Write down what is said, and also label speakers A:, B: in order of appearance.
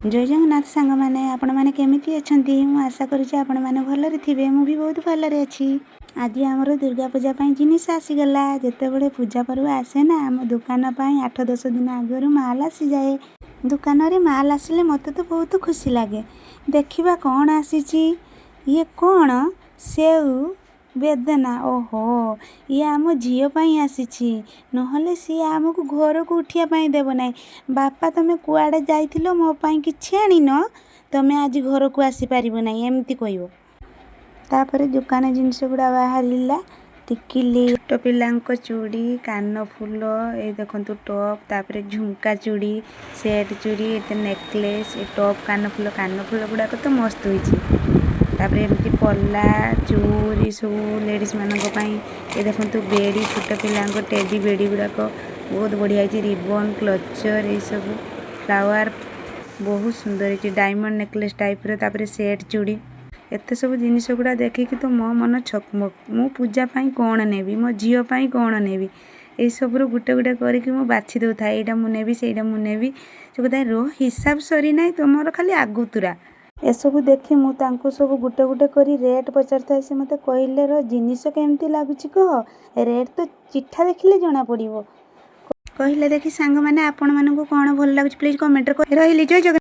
A: जय जगन्नाथ सांग मैंने आपण मैंने केमिति अछंती मु आशा करूछि आपण मैंने भलरे थिबे मु भी बहुत भलरे अछि। आज हमर दुर्गा पूजा पई जिनिस आसी गला जेते बडे पूजा पर्व आसे ना हम दुकान पई 8-10 दिन आगरु माल आसी जाए। दुकान रे माल आसिले मते तो बहुत खुशी लागे। देखिबा कोन आसीची ये कोन सेउ बेदना ओहो ये आम झील पाई आसीची नहले सी आमको घर को उठिया पाई देव नाई। बापा तमे कुआडे जाइथिलो मो पाई किछि आनी न तमे आज घर को आसी पारिबो नाई एमती कहबो। तापरे दुकान जिनिस गुडा बाहरिला टिकिली छोट पिलांको चूड़ी कान फूल ए देखंतु टॉप तापरे झुमका चूड़ी सेट चूड़ी एते नेकलेस ए टॉप कान फूल गुडा तो मस्त होईची। तापरे एमती पल्ला चूड़ी सब लेडीज मानक पाई ए देखंतु बेड़ी छोट पिलांको टेडी बेड़ी गुडा को बहुत बढ़िया है। रिबन क्लचर ए सब फ्लावर बहुत सुंदर है। डायमंड नेकलेस टाइप रे तापरे सेट चूड़ी एते सब जिनिस गुडा देखि कि तो मो मन छकमक मु पूजा पाई कोन नेबी मो झियो पाई कोन नेबी ए सब रो गुटे गुटे करी कि मु बाछि दउ था एटा मु नेबी सेटा मु नेबी से कदा रो हिसाब सरी नाही तमरो खाली आगुतुरा ए सब देखि मु तांको सब गुटे गुटे करी रेट पचारता से मते कहले रो जिनिस केमती लागुची कह रेट तो चिठा देखिले जणा पड़िबो कहले देखि सांग माने आपण मानको कोन भल लागुची प्लीज कमेंट रे रहिली जय जगन्नाथ।